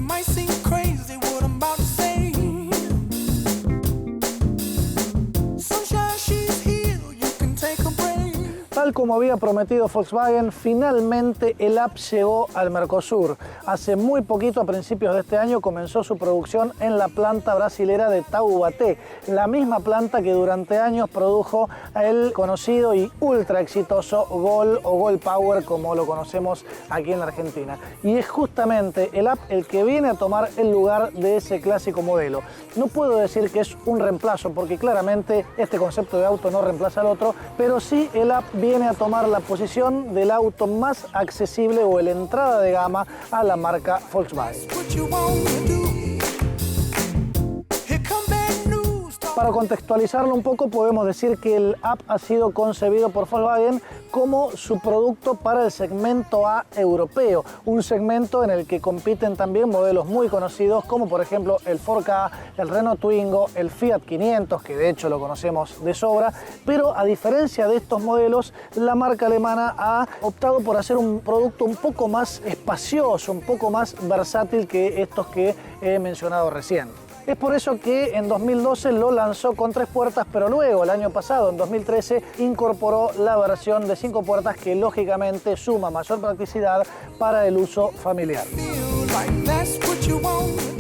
might seem crazy what I'm about to say. Sunshine, she's here, you can take a break. Tal como había prometido Volkswagen, finalmente el Up llegó al Mercosur. Hace muy poquito, a principios de este año, comenzó su producción en la planta brasilera de Taubaté, la misma planta que durante años produjo el conocido y ultra exitoso Gol o Gol Power, como lo conocemos aquí en la Argentina. Y es justamente el Up el que viene a tomar el lugar de ese clásico modelo. No puedo decir que es un reemplazo, porque claramente este concepto de auto no reemplaza al otro, pero sí el Up viene a tomar la posición del auto más accesible o la entrada de gama a la marca Volkswagen. Para contextualizarlo un poco, podemos decir que el Up ha sido concebido por Volkswagen como su producto para el segmento A europeo, un segmento en el que compiten también modelos muy conocidos como por ejemplo el 4K, el Renault Twingo, el Fiat 500, que de hecho lo conocemos de sobra, pero a diferencia de estos modelos, la marca alemana ha optado por hacer un producto un poco más espacioso, un poco más versátil que estos que he mencionado recién. Es por eso que en 2012 lo lanzó con 3 puertas, pero luego, el año pasado, en 2013, incorporó la versión de 5 puertas que lógicamente suma mayor practicidad para el uso familiar.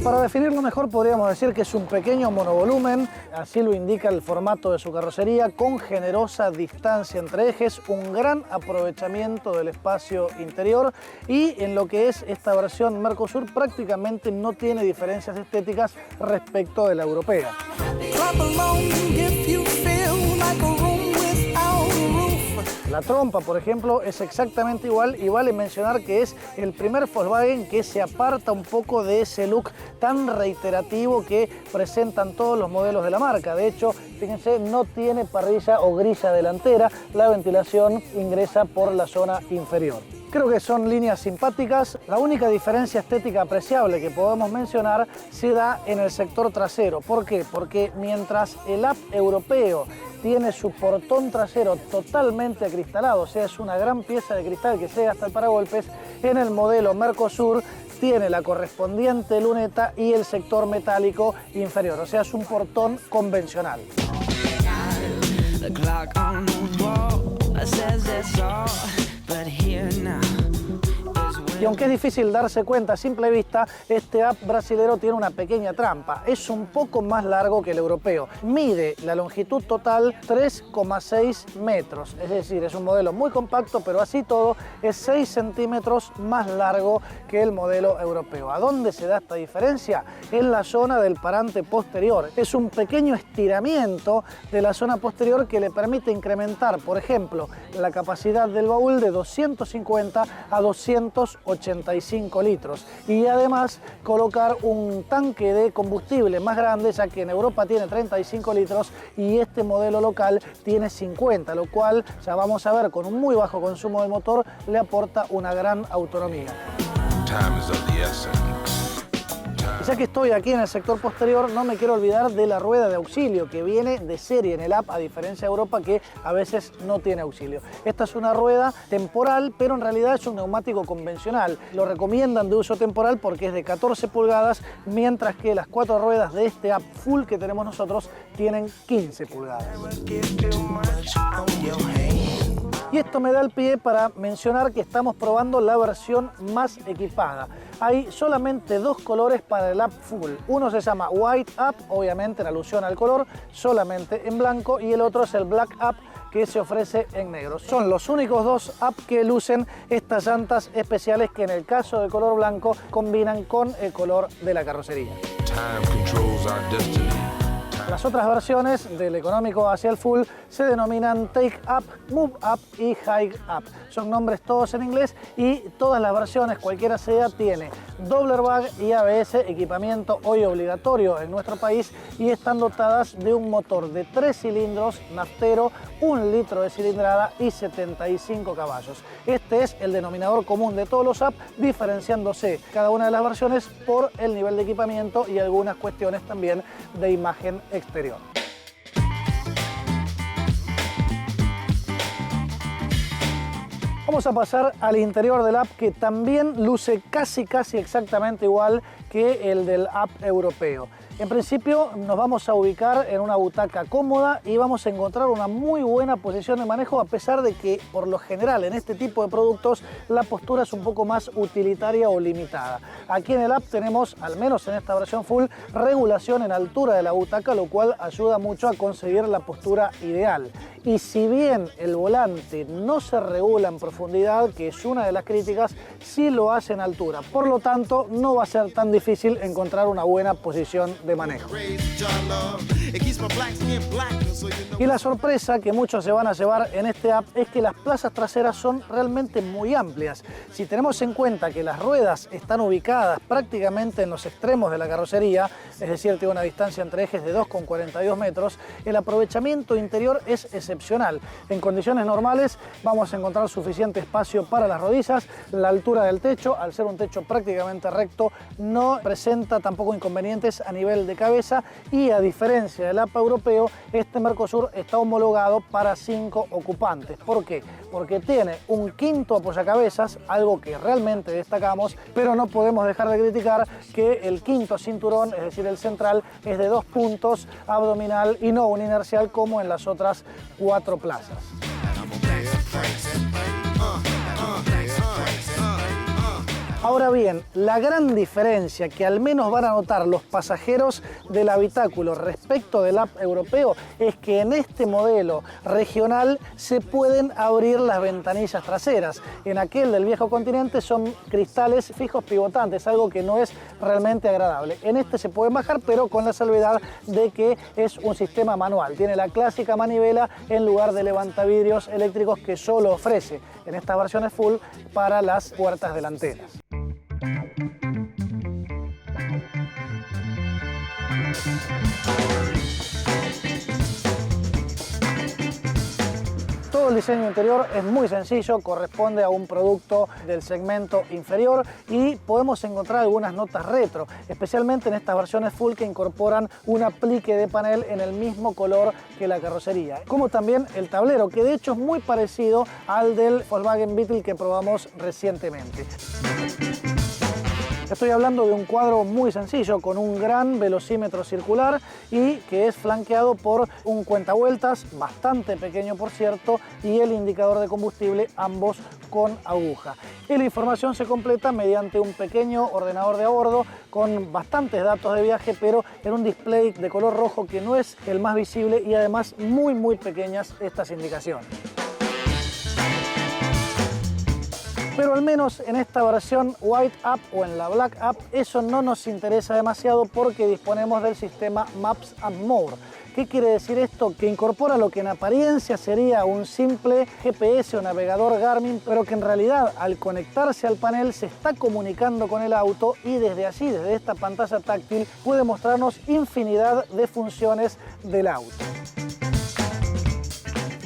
Para definirlo mejor, podríamos decir que es un pequeño monovolumen, así lo indica el formato de su carrocería, con generosa distancia entre ejes, un gran aprovechamiento del espacio interior y en lo que es esta versión Mercosur prácticamente no tiene diferencias estéticas respecto de la europea. La trompa, por ejemplo, es exactamente igual y vale mencionar que es el primer Volkswagen que se aparta un poco de ese look tan reiterativo que presentan todos los modelos de la marca. De hecho, fíjense, no tiene parrilla o grilla delantera, la ventilación ingresa por la zona inferior. Creo que son líneas simpáticas. La única diferencia estética apreciable que podemos mencionar se da en el sector trasero. ¿Por qué? Porque mientras el Up europeo tiene su portón trasero totalmente acristalado, o sea, es una gran pieza de cristal que llega hasta el paragolpes, en el modelo Mercosur tiene la correspondiente luneta y el sector metálico inferior, o sea, es un portón convencional. Y aunque es difícil darse cuenta a simple vista, este Up brasilero tiene una pequeña trampa. Es un poco más largo que el europeo. Mide la longitud total 3,6 metros. Es decir, es un modelo muy compacto, pero así todo es 6 centímetros más largo que el modelo europeo. ¿A dónde se da esta diferencia? En la zona del parante posterior. Es un pequeño estiramiento de la zona posterior que le permite incrementar, por ejemplo, la capacidad del baúl de 250 a 285 litros y además colocar un tanque de combustible más grande, ya que en Europa tiene 35 litros y este modelo local tiene 50, lo cual ya vamos a ver con un muy bajo consumo de motor le aporta una gran autonomía. Ya que estoy aquí en el sector posterior, no me quiero olvidar de la rueda de auxilio que viene de serie en el Up, a diferencia de Europa que a veces no tiene auxilio. Esta es una rueda temporal, pero en realidad es un neumático convencional. Lo recomiendan de uso temporal porque es de 14 pulgadas, mientras que las 4 ruedas de este Up Full que tenemos nosotros tienen 15 pulgadas. Y esto me da el pie para mencionar que estamos probando la versión más equipada. Hay solamente 2 colores para el Up Full. Uno se llama White Up, obviamente en alusión al color, solamente en blanco, y el otro es el Black Up, que se ofrece en negro. Son los únicos 2 Up que lucen estas llantas especiales que en el caso del color blanco combinan con el color de la carrocería. Las otras versiones, del económico hacia el full, se denominan Take Up, Move Up y Hike Up. Son nombres todos en inglés y todas las versiones, cualquiera sea, tiene doble airbag y ABS, equipamiento hoy obligatorio en nuestro país, y están dotadas de un motor de 3 cilindros naftero, 1 litro de cilindrada y 75 caballos. Este es el denominador común de todos los Up, diferenciándose cada una de las versiones por el nivel de equipamiento y algunas cuestiones también de imagen exterior. Vamos a pasar al interior del app, que también luce casi exactamente igual que el del app europeo. En principio nos vamos a ubicar en una butaca cómoda y vamos a encontrar una muy buena posición de manejo, a pesar de que por lo general en este tipo de productos la postura es un poco más utilitaria o limitada. Aquí en el app tenemos, al menos en esta versión full, regulación en altura de la butaca, lo cual ayuda mucho a conseguir la postura ideal. Y si bien el volante no se regula en profundidad, que es una de las críticas, sí lo hace en altura. Por lo tanto, no va a ser tan difícil encontrar una buena posición de manejo. Y la sorpresa que muchos se van a llevar en este app es que las plazas traseras son realmente muy amplias. Si tenemos en cuenta que las ruedas están ubicadas prácticamente en los extremos de la carrocería, es decir, tiene una distancia entre ejes de 2,42 metros, el aprovechamiento interior es excepcional. En condiciones normales vamos a encontrar suficiente espacio para las rodillas. La altura del techo, al ser un techo prácticamente recto, no presenta tampoco inconvenientes a nivel de cabeza, y a diferencia del app europeo, este Mercosur está homologado para 5 ocupantes. ¿Por qué? Porque tiene un quinto apoyacabezas, algo que realmente destacamos, pero no podemos dejar de criticar que el quinto cinturón, es decir, el central, es de 2 puntos abdominal y no un inercial como en las otras 4 plazas. Ahora bien, la gran diferencia que al menos van a notar los pasajeros del habitáculo respecto del app europeo es que en este modelo regional se pueden abrir las ventanillas traseras. En aquel del viejo continente son cristales fijos pivotantes, algo que no es realmente agradable. En este se pueden bajar, pero con la salvedad de que es un sistema manual. Tiene la clásica manivela en lugar de levantavidrios eléctricos que solo ofrece en estas versiones full para las puertas delanteras. Todo el diseño interior es muy sencillo, corresponde a un producto del segmento inferior y podemos encontrar algunas notas retro, especialmente en estas versiones full que incorporan un aplique de panel en el mismo color que la carrocería, como también el tablero, que de hecho es muy parecido al del Volkswagen Beetle que probamos recientemente. Estoy hablando de un cuadro muy sencillo con un gran velocímetro circular y que es flanqueado por un cuentavueltas bastante pequeño, por cierto, y el indicador de combustible, ambos con aguja. Y la información se completa mediante un pequeño ordenador de a bordo con bastantes datos de viaje, pero en un display de color rojo que no es el más visible, y además muy pequeñas estas indicaciones. Pero al menos en esta versión White App o en la Black App eso no nos interesa demasiado, porque disponemos del sistema Maps and More. ¿Qué quiere decir esto? Que incorpora lo que en apariencia sería un simple GPS o navegador Garmin, pero que en realidad al conectarse al panel se está comunicando con el auto, y desde allí, desde esta pantalla táctil, puede mostrarnos infinidad de funciones del auto.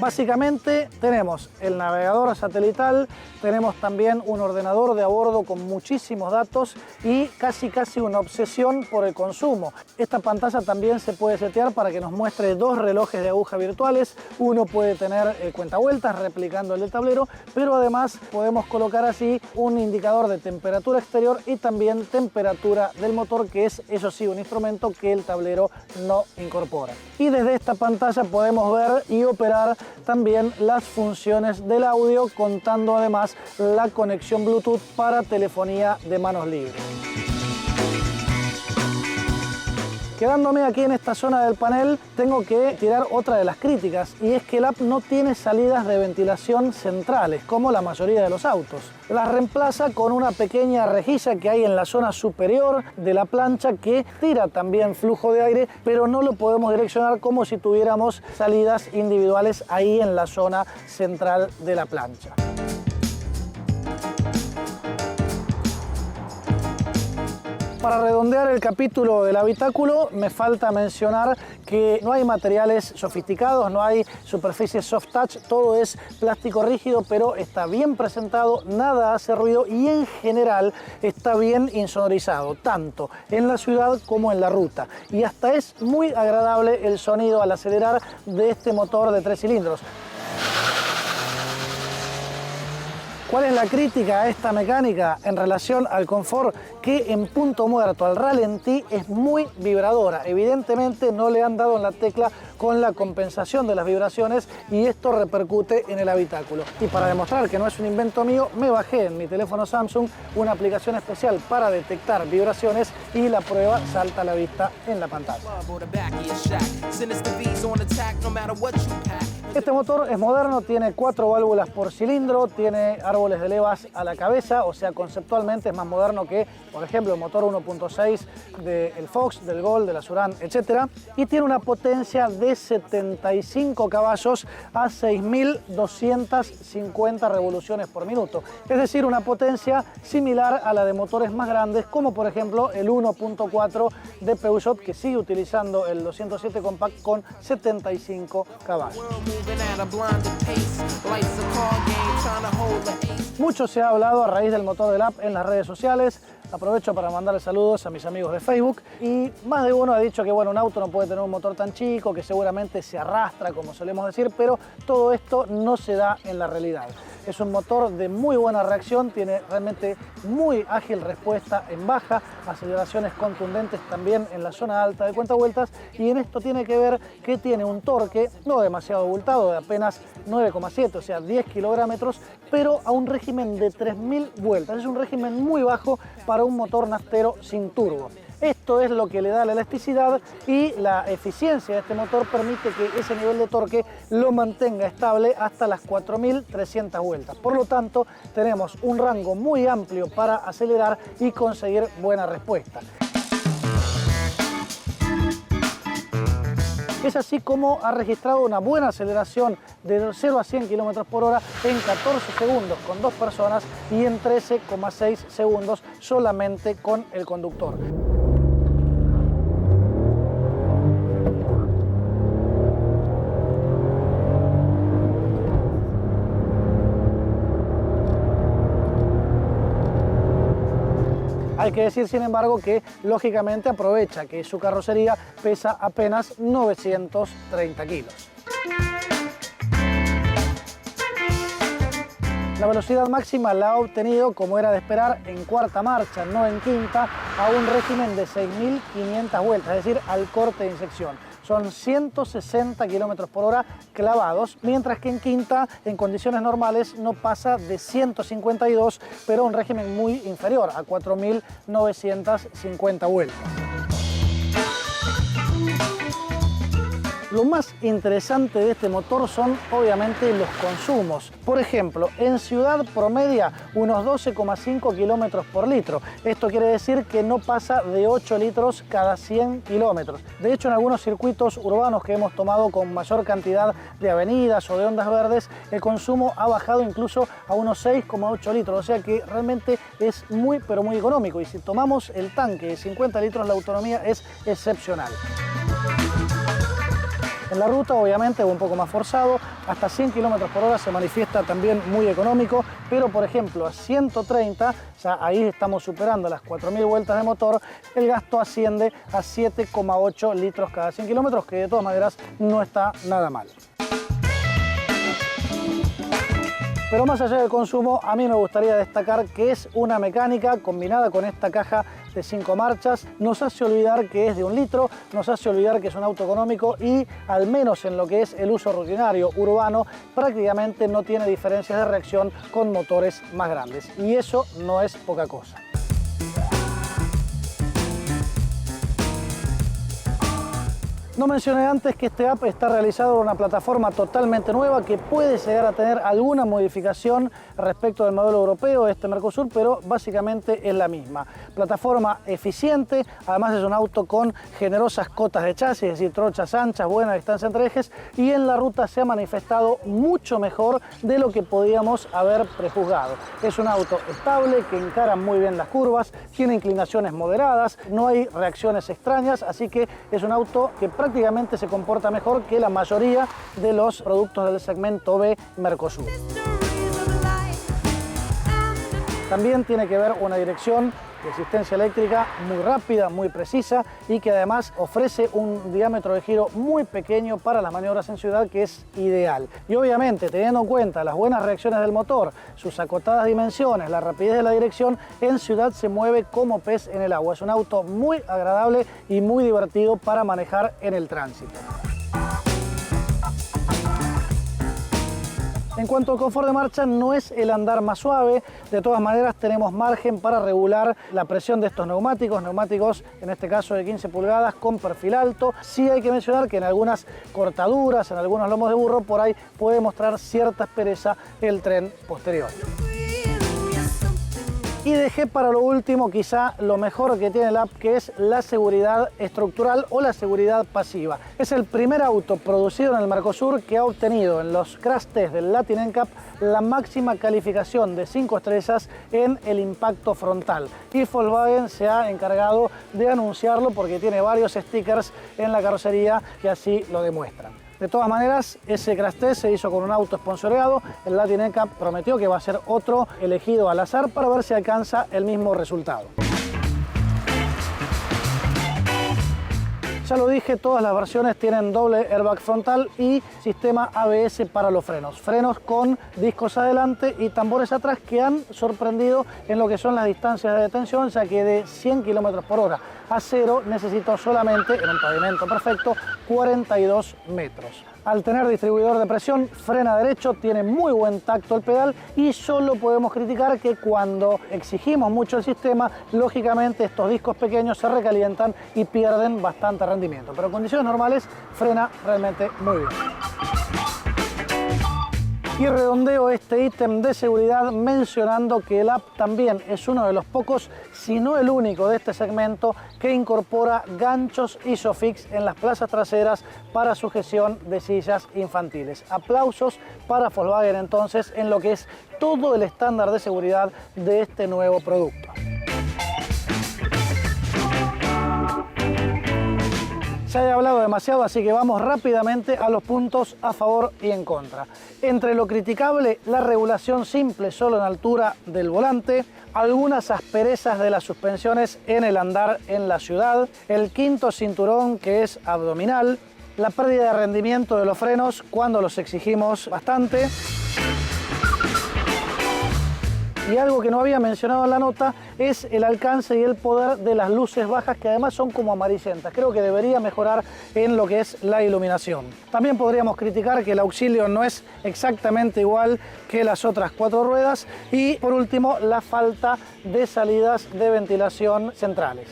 Básicamente tenemos el navegador satelital, tenemos también un ordenador de a bordo con muchísimos datos y casi una obsesión por el consumo. Esta pantalla también se puede setear para que nos muestre 2 relojes de aguja virtuales. Uno puede tener cuentavueltas replicando el del tablero, pero además podemos colocar así un indicador de temperatura exterior y también temperatura del motor, que es, eso sí, un instrumento que el tablero no incorpora. Y desde esta pantalla podemos ver y operar también las funciones del audio, contando además la conexión Bluetooth para telefonía de manos libres. Quedándome aquí en esta zona del panel, tengo que tirar otra de las críticas, y es que el app no tiene salidas de ventilación centrales, como la mayoría de los autos. Las reemplaza con una pequeña rejilla que hay en la zona superior de la plancha, que tira también flujo de aire, pero no lo podemos direccionar como si tuviéramos salidas individuales ahí en la zona central de la plancha. Para redondear el capítulo del habitáculo, me falta mencionar que no hay materiales sofisticados, no hay superficies soft touch, todo es plástico rígido, pero está bien presentado, nada hace ruido y en general está bien insonorizado, tanto en la ciudad como en la ruta. Y hasta es muy agradable el sonido al acelerar de este motor de 3 cilindros. ¿Cuál es la crítica a esta mecánica en relación al confort? Que en punto muerto, al ralentí, es muy vibradora. Evidentemente no le han dado en la tecla con la compensación de las vibraciones y esto repercute en el habitáculo. Y para demostrar que no es un invento mío, me bajé en mi teléfono Samsung una aplicación especial para detectar vibraciones y la prueba salta a la vista en la pantalla. Este motor es moderno, tiene 4 válvulas por cilindro, tiene árboles de levas a la cabeza, o sea, conceptualmente es más moderno que, por ejemplo, el motor 1.6 del Fox, del Gol, de la Surán, etc. Y tiene una potencia de 75 caballos a 6.250 revoluciones por minuto. Es decir, una potencia similar a la de motores más grandes, como por ejemplo el 1.4 de Peugeot, que sigue utilizando el 207 Compact con 75 caballos. Mucho se ha hablado a raíz del motor del app en las redes sociales. Aprovecho para mandarle saludos a mis amigos de Facebook y más de uno ha dicho que bueno, un auto no puede tener un motor tan chico, que seguramente se arrastra, como solemos decir, pero todo esto no se da en la realidad. Es un motor de muy buena reacción, tiene realmente muy ágil respuesta en baja, aceleraciones contundentes también en la zona alta de cuentavueltas, y en esto tiene que ver que tiene un torque no demasiado abultado, de apenas 9,7, o sea 10 kilómetros, pero a un régimen de 3.000 vueltas. Es un régimen muy bajo para un motor naftero sin turbo. Esto es lo que le da la elasticidad y la eficiencia de este motor permite que ese nivel de torque lo mantenga estable hasta las 4.300 vueltas. Por lo tanto, tenemos un rango muy amplio para acelerar y conseguir buena respuesta. Es así como ha registrado una buena aceleración de 0 a 100 km por hora en 14 segundos con 2 personas y en 13,6 segundos solamente con el conductor. Hay que decir, sin embargo, que lógicamente aprovecha que su carrocería pesa apenas 930 kilos. La velocidad máxima la ha obtenido, como era de esperar, en cuarta marcha, no en quinta, a un régimen de 6.500 vueltas, es decir, al corte de inyección. Son 160 km por hora clavados, mientras que en quinta, en condiciones normales, no pasa de 152, pero un régimen muy inferior, a 4.950 vueltas. Lo más interesante de este motor son obviamente los consumos. Por ejemplo, en ciudad promedia unos 12,5 kilómetros por litro. Esto quiere decir que no pasa de 8 litros cada 100 kilómetros. De hecho, en algunos circuitos urbanos que hemos tomado con mayor cantidad de avenidas o de ondas verdes, el consumo ha bajado incluso a unos 6,8 litros. O sea que realmente es muy, pero muy económico. Y si tomamos el tanque de 50 litros, la autonomía es excepcional. En la ruta, obviamente, un poco más forzado, hasta 100 km por hora se manifiesta también muy económico, pero por ejemplo a 130, ya ahí estamos superando las 4.000 vueltas de motor, el gasto asciende a 7,8 litros cada 100 kilómetros, que de todas maneras no está nada mal. Pero más allá del consumo, a mí me gustaría destacar que es una mecánica combinada con esta caja de 5 marchas, nos hace olvidar que es de 1 litro, nos hace olvidar que es un auto económico y, al menos en lo que es el uso rutinario urbano, prácticamente no tiene diferencias de reacción con motores más grandes. Y eso no es poca cosa. No mencioné antes que este app está realizado en una plataforma totalmente nueva que puede llegar a tener alguna modificación respecto del modelo europeo, este Mercosur, pero básicamente es la misma. Plataforma eficiente, además es un auto con generosas cotas de chasis, es decir, trochas anchas, buena distancia entre ejes, y en la ruta se ha manifestado mucho mejor de lo que podíamos haber prejuzgado. Es un auto estable, que encara muy bien las curvas, tiene inclinaciones moderadas, no hay reacciones extrañas, así que es un auto que prácticamente se comporta mejor que la mayoría de los productos del segmento B Mercosur. También tiene que ver una dirección de asistencia eléctrica muy rápida, muy precisa y que además ofrece un diámetro de giro muy pequeño para las maniobras en ciudad, que es ideal. Y obviamente, teniendo en cuenta las buenas reacciones del motor, sus acotadas dimensiones, la rapidez de la dirección, en ciudad se mueve como pez en el agua. Es un auto muy agradable y muy divertido para manejar en el tránsito. En cuanto al confort de marcha, no es el andar más suave. De todas maneras, tenemos margen para regular la presión de estos neumáticos, en este caso de 15 pulgadas con perfil alto. Sí hay que mencionar que en algunas cortaduras, en algunos lomos de burro, por ahí puede mostrar cierta aspereza el tren posterior. Y dejé para lo último quizá lo mejor que tiene el app, que es la seguridad estructural o la seguridad pasiva. Es el primer auto producido en el Mercosur que ha obtenido en los crash test del Latin NCAP la máxima calificación de 5 estrellas en el impacto frontal. Y Volkswagen se ha encargado de anunciarlo porque tiene varios stickers en la carrocería que así lo demuestran. De todas maneras, ese crash test se hizo con un auto sponsoreado. El Latin NCAP prometió que va a ser otro elegido al azar para ver si alcanza el mismo resultado. Ya lo dije, todas las versiones tienen doble airbag frontal y sistema ABS para los frenos. Frenos con discos adelante y tambores atrás que han sorprendido en lo que son las distancias de detención, ya que de 100 km por hora a 0 necesitó solamente, en un pavimento perfecto, 42 metros. Al tener distribuidor de presión, frena derecho, tiene muy buen tacto el pedal y solo podemos criticar que cuando exigimos mucho el sistema, lógicamente estos discos pequeños se recalientan y pierden bastante rendimiento. Pero en condiciones normales frena realmente muy bien. Y redondeo este ítem de seguridad mencionando que el app también es uno de los pocos, si no el único de este segmento, que incorpora ganchos ISOFIX en las plazas traseras para sujeción de sillas infantiles. Aplausos para Volkswagen entonces en lo que es todo el estándar de seguridad de este nuevo producto. Ya he hablado demasiado, así que vamos rápidamente a los puntos a favor y en contra. Entre lo criticable, la regulación simple solo en altura del volante, algunas asperezas de las suspensiones en el andar en la ciudad, el quinto cinturón que es abdominal, la pérdida de rendimiento de los frenos cuando los exigimos bastante. Y algo que no había mencionado en la nota es el alcance y el poder de las luces bajas, que además son como amarillentas. Creo que debería mejorar en lo que es la iluminación. También podríamos criticar que el auxilio no es exactamente igual que las otras 4 ruedas. Y por último, la falta de salidas de ventilación centrales.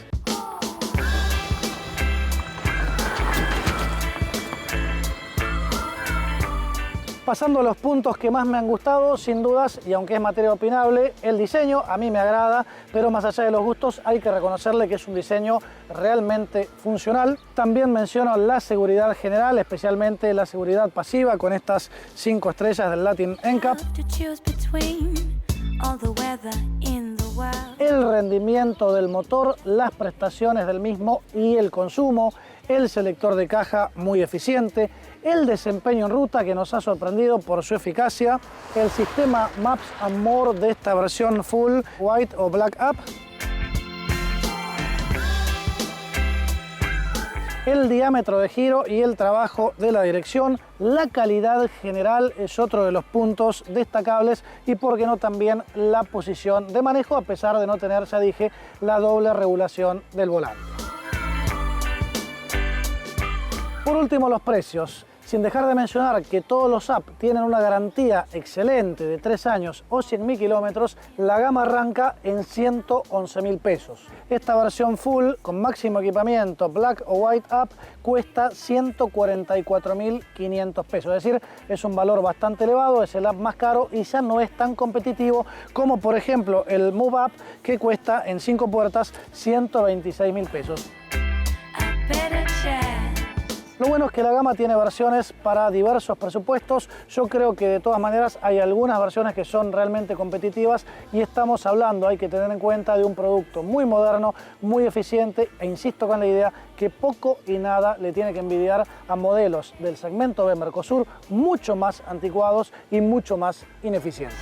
Pasando a los puntos que más me han gustado, sin dudas, y aunque es materia opinable, el diseño a mí me agrada, pero más allá de los gustos hay que reconocerle que es un diseño realmente funcional. También menciono la seguridad general, especialmente la seguridad pasiva con estas 5 estrellas del Latin NCAP. El rendimiento del motor, las prestaciones del mismo y el consumo, el selector de caja muy eficiente, el desempeño en ruta que nos ha sorprendido por su eficacia, el sistema Maps and More de esta versión Full White o Black App, el diámetro de giro y el trabajo de la dirección, la calidad general es otro de los puntos destacables y por qué no también la posición de manejo, a pesar de no tener, ya dije, la doble regulación del volante. Por último, los precios. Sin dejar de mencionar que todos los app tienen una garantía excelente de 3 años o 100.000 kilómetros, la gama arranca en 111.000 pesos. Esta versión full con máximo equipamiento Black o White App cuesta 144.500 pesos. Es decir, es un valor bastante elevado, es el app más caro y ya no es tan competitivo como por ejemplo el Move App, que cuesta en 5 puertas 126.000 pesos. Lo bueno es que la gama tiene versiones para diversos presupuestos. Yo creo que de todas maneras hay algunas versiones que son realmente competitivas y estamos hablando, hay que tener en cuenta, de un producto muy moderno, muy eficiente e insisto con la idea que poco y nada le tiene que envidiar a modelos del segmento B Mercosur mucho más anticuados y mucho más ineficientes.